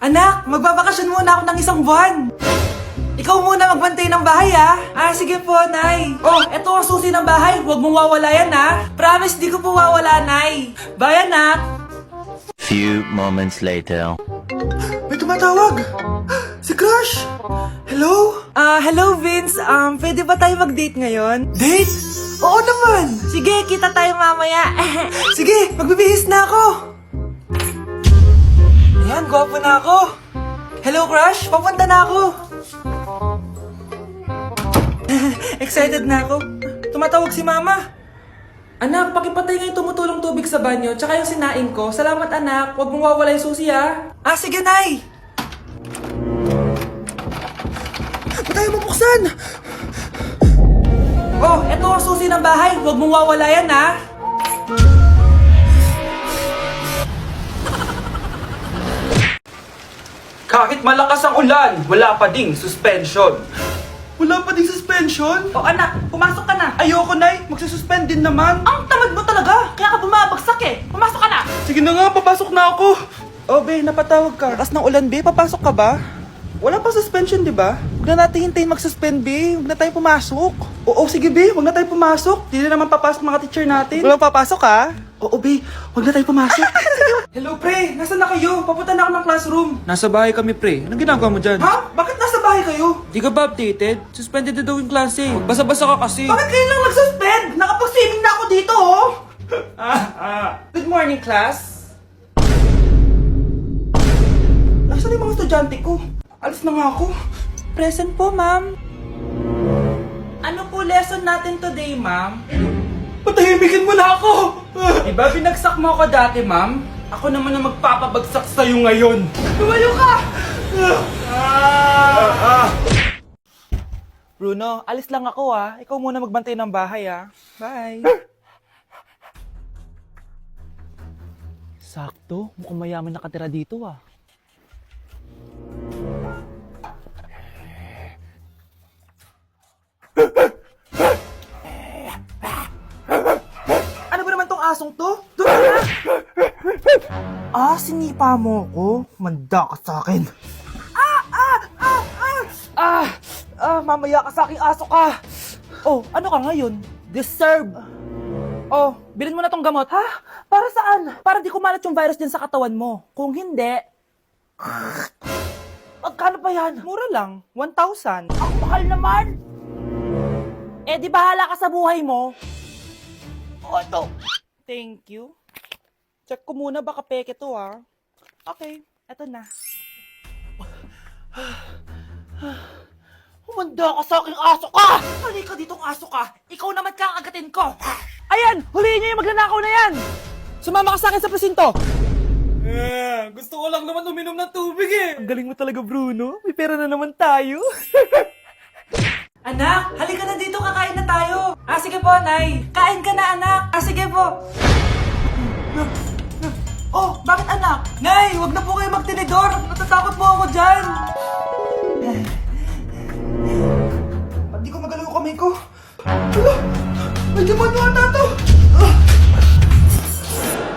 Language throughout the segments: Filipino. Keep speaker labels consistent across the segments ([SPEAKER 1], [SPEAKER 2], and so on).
[SPEAKER 1] Anak, magbabakasyon muna ako ng isang buwan. Ikaw muna magbantay ng bahay, ha? Sige po, Nay. Oh, eto ang susi ng bahay. Huwag mong wawala yan, ha? Promise, di ko po wawala, Nay. Bye, anak.
[SPEAKER 2] Few moments later.
[SPEAKER 1] May tumatawag. Si Crush. Hello? Hello, Vince. Pwede ba tayo mag-date ngayon? Date? Oo naman. Sige, kita tayo mamaya. Sige, magbibihis na ako. Ayan, gwapo na ako. Hello, Crush. Papunta na ako. Excited na ako. Tumatawag si Mama. Anak, pakipatay nga yung tumutulong tubig sa banyo, tsaka yung sinain ko. Salamat, anak. Huwag mong wawala yung susi, ha? Sige, Nay. Ba't tayo mabuksan? Oh, eto ang susi ng bahay. Huwag mong wawala yan, ha?
[SPEAKER 3] Kahit malakas ang ulan, wala pa ding suspension.
[SPEAKER 1] Wala pa din suspension? Oh, anak, pumasok ka na.
[SPEAKER 3] Ayoko, Nay. Magsususpend din naman.
[SPEAKER 1] Ang tamad mo talaga. Kaya ka bumabagsak eh. Pumasok ka na.
[SPEAKER 3] Sige na nga, papasok na ako.
[SPEAKER 1] Oh, be, napatawag ka. Lakas ng ulan, be. Papasok ka ba?
[SPEAKER 3] Wala pa suspension, di ba?
[SPEAKER 1] Huwag na natin hintayin mag-suspend, be. Huwag na tayo pumasok.
[SPEAKER 3] Oo, sige, Be. Huwag na tayo pumasok. Di na naman papasok mga teacher natin.
[SPEAKER 1] Walang papasok, ha?
[SPEAKER 3] Oo, Be. Huwag na tayo pumasok.
[SPEAKER 1] Hello, pre. Nasaan na kayo? Papunta na ako ng classroom.
[SPEAKER 3] Nasa bahay kami, pre. Anong ginagawa mo dyan?
[SPEAKER 1] Ha? Bakit nasa bahay kayo?
[SPEAKER 3] Di ka ba updated? Suspended na daw yung klase. Basa-basa ka kasi.
[SPEAKER 1] Bakit kayo lang nag-suspend? Nakapag-swimming na ako dito, oh. Good morning, class. Nasaan yung mga estudyante ko? Alis na nga ako. Present po, ma'am. Ano po lesson natin today, ma'am?
[SPEAKER 3] Patahimikin mo na ako!
[SPEAKER 1] Diba binagsak mo ako dati, ma'am? Ako naman ang magpapabagsak sa'yo ngayon. Lumayo ka! Bruno, alis lang ako, ha. Ikaw muna magbantay ng bahay, ha. Bye. Sakto, mukhang mayaman nakatira dito, ah. Ano ba naman tong asong to? Doon ka na! Sinipa mo ko? Manda ka sa akin. Mamaya ka sa aking aso ka! Oh, ano ka ngayon? Deserve! Oh, bilhin mo na tong gamot. Ha? Para saan? Para di kumalat yung virus din sa katawan mo. Kung hindi... Magkano pa yan? Mura lang. 1,000. Ang mahal naman! Di bahala ka sa buhay mo. Ito. Thank you. Check ko muna, baka peke to, ha. Okay, eto na. Humanda ka sa aking aso ka! Halika ditong aso ka! Ikaw naman kakagatin ko! Ayan! Huliin niyo yung magnanakaw na yan! Sumama ka sa akin sa presinto!
[SPEAKER 3] Gusto ko lang naman uminom ng tubig eh.
[SPEAKER 1] Ang galing mo talaga, Bruno. May pera na naman tayo. Anak, halika na dito, kakain na tayo. Sige po, Nay. Kain ka na, anak. Sige po. Oh, bakit anak? Nay, wag na po kayo magtinidor. Natatakot po ako dyan. Ba't di ko magalaw yung kamay ko? Hala, may demonyo ata to.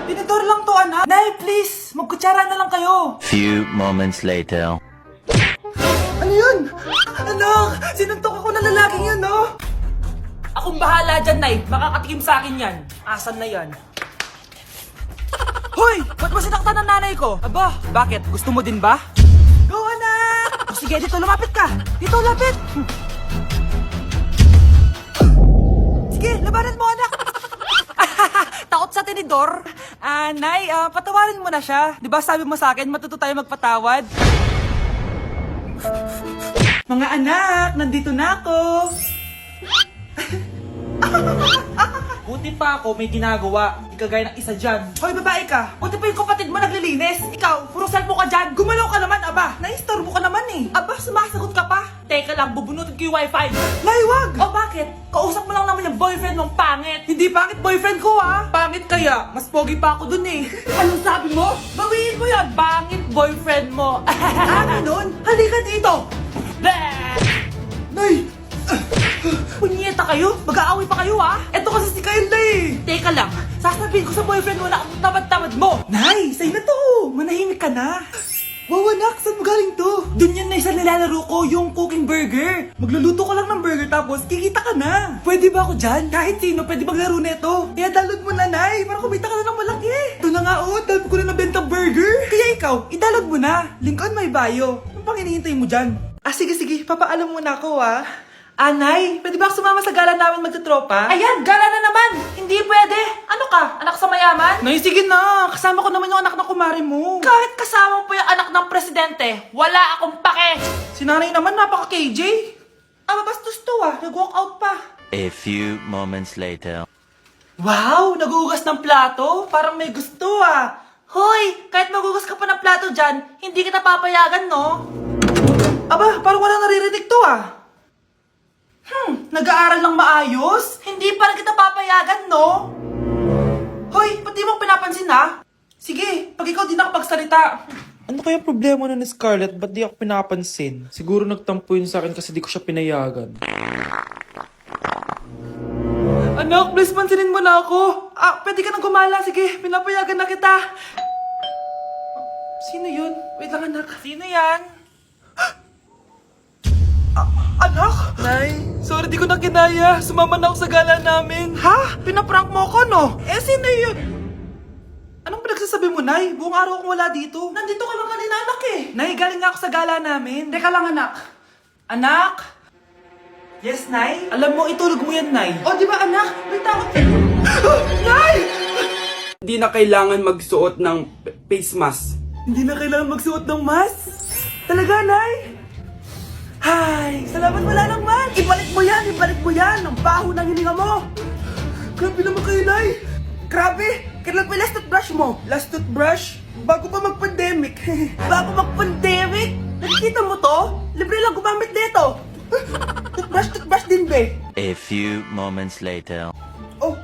[SPEAKER 1] Tinidor lang to, anak. Nay, please, magkutsara na lang kayo.
[SPEAKER 2] Few moments later.
[SPEAKER 1] Ano yun? Anak, sinuntok ako na lalaking yun, no? Akong bahala dyan, Nay. Makakatikim sa akin yan. Asan na yan? Hoy! Ba't mo sinaktan ng nanay ko? Aba, bakit? Gusto mo din ba? Go, anak! Sige, dito, lumapit ka. Dito, lapit. Sige, labanan mo, anak. Takot sa tinidor? Nay, patawarin mo na siya. Di ba sabi mo sa akin, matuto tayo magpatawad? Mga anak, nandito na ako. Buti pa ako may ginagawa. Di kagaya ng isa dyan. Hoy, babae ka. Buti pa yung kapatid mo naglilinis. Ikaw, puro cellphone ka dyan. Gumalaw ka naman, aba. Naistorbo ka naman eh. Aba, sumasagot ka pa. Teka lang, bubunutin ko yung wifi. Nay, wag. O bakit? Kausap mo lang naman yung boyfriend mong pangit. Hindi pangit boyfriend ko, ha? Pangit kaya. Mas pogi pa ako dun eh. Anong sabi mo? Bawiin mo yan. Pangit boyfriend mo. Ganun? Halika dito. Nay! Punyeta kayo? Mag-aaway pa kayo, ha? Eto kasi si Kyle na eh. Teka lang, sasabihin ko sa boyfriend mo na ang tamad-tamad mo. Nay, sa'yo na to. Manahimik ka na. Wow, anak, saan mo galing to? Doon yan na isa nilalaro ko, yung cooking burger. Magluluto ka lang ng burger tapos kikita ka na. Pwede ba ako dyan? Kahit sino, pwede maglaro nito. Kaya download mo na, Nay, para kumita ka na ng malaki. Ito na nga, oh, dami ko na nabenta burger. Kaya ikaw, i-download mo na. Link on my bio. Ano pang hinihintay mo dyan? Sige, papaalam mo na ako, Nay, pwede ba ako sumama sa gala namin magtutropa? Ayan, gala na naman! Hindi pwede! Ano ka? Anak sa mayaman? Nay, sige na! Kasama ko naman yung anak ng kumari mo. Kahit kasama mo pa yung anak ng presidente, wala akong pake! Si nanay naman, napaka-KJ. Mabastos to nag-walk out pa.
[SPEAKER 2] A few moments later.
[SPEAKER 1] Wow, nagugas ng plato? Parang may gusto Hoy, kahit magugas ka pa ng plato dyan, hindi kita papayagan, no? Aba, parang wala naririnig to nag-aaral ng maayos? Hindi pa rin kita papayagan, no? Hoy, pati mo pinapansin, Sige, pag ikaw di nakapagsalita. Ano kaya problema na ni Scarlett? Ba't di ako pinapansin? Siguro nagtampo yun sa akin kasi di ko siya pinayagan. Anak, please pansinin mo na ako. Pwede ka nang gumala. Sige, pinapayagan na kita. Sino yun? Wait lang, anak. Sino yan? Anak? Nay, sorry di ko na kinaya. Sumama na ako sa gala namin. Ha? Pinaprank mo ako, no? Sino yun? Anong pinagsasabi mo, Nay? Buong araw akong wala dito. Nandito ka lang kanina, anak Nay, galing nga ako sa gala namin. Teka lang, anak. Anak? Yes, Nay? Alam mo, itulog mo yan, Nay. Di ba, anak? May takot. Nay!
[SPEAKER 4] Hindi na kailangan magsuot ng face mask.
[SPEAKER 1] Hindi na kailangan magsuot ng mask? Talaga, Nay? Hay, salamat wala lang man. Ibalik mo yan. Ang baho ng hininga mo. Grabe naman kayo, Nay. Grabe. Kailan pa yung last toothbrush mo? Last toothbrush? Bago pa mag-pandemic. Bago mag-pandemic? Nakikita mo to? Libre lang gumamit dito. Toothbrush din, be.
[SPEAKER 2] A few moments later.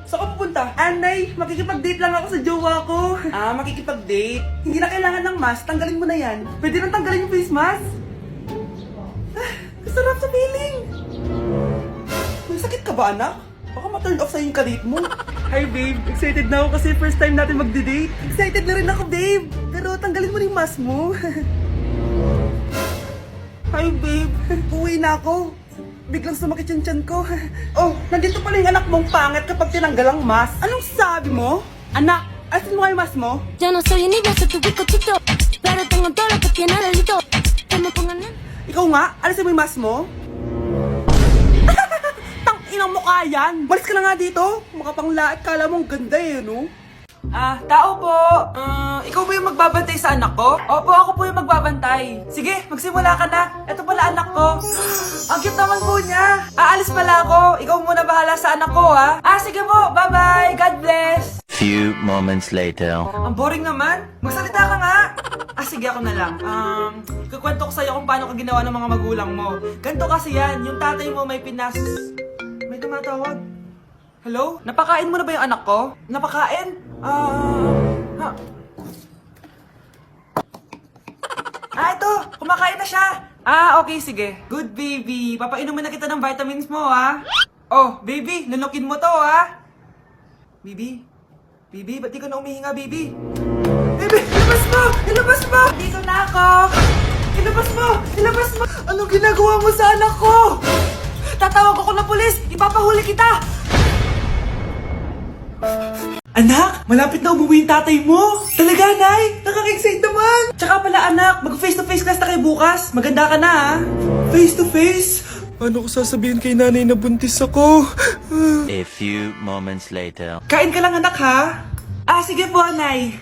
[SPEAKER 1] Saan ka pupunta? Nay, makikipag-date lang ako sa jowa ko. Makikipag-date? Hindi na kailangan ng mask. Tanggalin mo na yan. Pwede nang tanggalin yung face mask. Sarap sa feeling! May sakit ka ba, anak? Baka ma-turn off sa'yo yung karit mo. Hi, babe. Excited na ako kasi first time natin magde-date. Excited na rin ako, babe. Pero tanggalin mo rin yung mask mo. Hi, babe. Uwi na ako. Biglang sumakit yung tiyan ko. Nandito pala yung anak mong pangit kapag tinanggal ang mask. Anong sabi mo? Anak, asin mo nga yung mask mo?
[SPEAKER 5] Yo no soy niña, soy tu bizcochito, pero tengo todo lo que tiene delito. Que me pongan en...
[SPEAKER 1] Ikaw nga, alisin mo yung mask mo. Tang-inang mukha yan. Malis ka na nga dito. Makapanglaat, kala mong ganda no? Tao po. Ikaw ba yung magbabantay sa anak ko? Opo, ako po yung magbabantay. Sige, magsimula ka na. Ito pala anak ko. Ang cute naman po niya. Aalis pala ako. Ikaw muna bahala sa anak ko, sige po. Bye-bye. God bless.
[SPEAKER 2] Few moments later.
[SPEAKER 1] Ang boring naman. Magsalita ka nga. Sige, ako na lang. Kukwento ko sa'yo kung paano ka ginawa ng mga magulang mo. Ganto kasi yan. Yung tatay mo may pinas... May tumatawag. Hello? Napakain mo na ba yung anak ko? Napakain? Ito. Kumakain na siya. Okay, sige. Good, baby. Papainumin na kita ng vitamins mo, baby. Lunukin mo to, Baby? Baby, ba't di ka na umihinga, baby? Baby, ilabas mo! Ilabas mo! Dito na ako! Ilabas mo! Ilabas mo! Anong ginagawa mo sa anak ko? Tatawag ako ng pulis! Ipapahuli kita! Anak, malapit na umuwi yung tatay mo! Talaga, Nay! Nakaka-excite naman! Tsaka pala, anak, mag-face-to-face class na kayo bukas. Maganda ka na, Face-to-face? Paano ko sasabihin kay nanay na buntis ako?
[SPEAKER 2] A few moments later.
[SPEAKER 1] Kain ka lang, anak, ha? Sige po, Nay.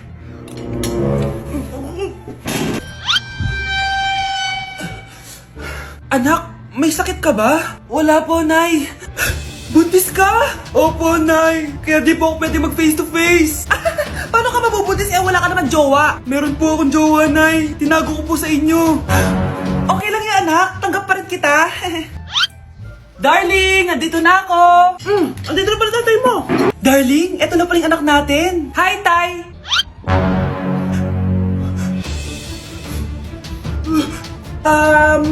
[SPEAKER 1] Anak, may sakit ka ba? Wala po, Nay. Buntis ka? Opo, Nay. Kaya di po ako pwede mag face to face. Paano ka mabubuntis wala ka naman jowa? Meron po akong jowa, Nay. Tinago ko po sa inyo. Okay lang yan, anak. Tanggap pa rin kita. Darling, nandito na ako. Andito na pala tatay mo. Darling, eto na pala yung anak natin. Hi, Tay.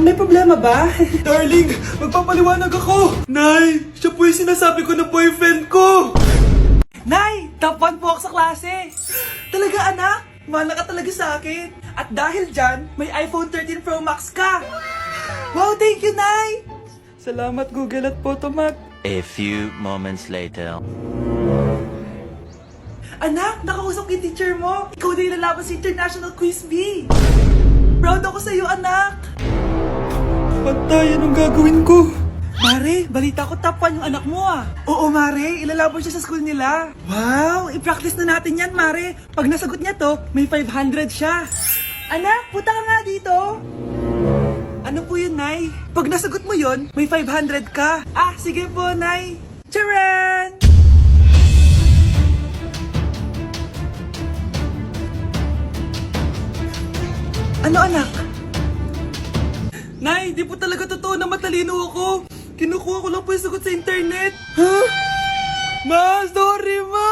[SPEAKER 1] May problema ba? Darling, magpapaliwanag ako. Nay, siya po yung sinasabi ko na boyfriend ko. Nay, top 1 po ako sa klase. Talaga, anak? Mahal ka talaga sa akin. At dahil dyan, may iPhone 13 Pro Max ka. Wow, thank you, Nay! Salamat, Google at Photomac.
[SPEAKER 2] A few moments later.
[SPEAKER 1] Anak, nakausap yung teacher mo. Ikaw na yung lalaban sa International Quiz Bee. Proud ako sa'yo, anak.
[SPEAKER 3] Patay, anong gagawin ko?
[SPEAKER 1] Mare, balita ko top 1 yung anak mo ah. Oo, Mare, ilalaban siya sa school nila. Wow, i-practice na natin yan, Mare. Pag nasagot niya to, may 500 siya. Anak, punta ka nga dito. Ano po yun, Nay? Pag nasagot mo yun, may 500 ka. Ah, sige po, Nay. Charan! Ano, anak? Nay, di po talaga totoo na matalino ako. Kinukuha ko lang po yung sagot sa internet. Huh? Ma, sorry, Ma.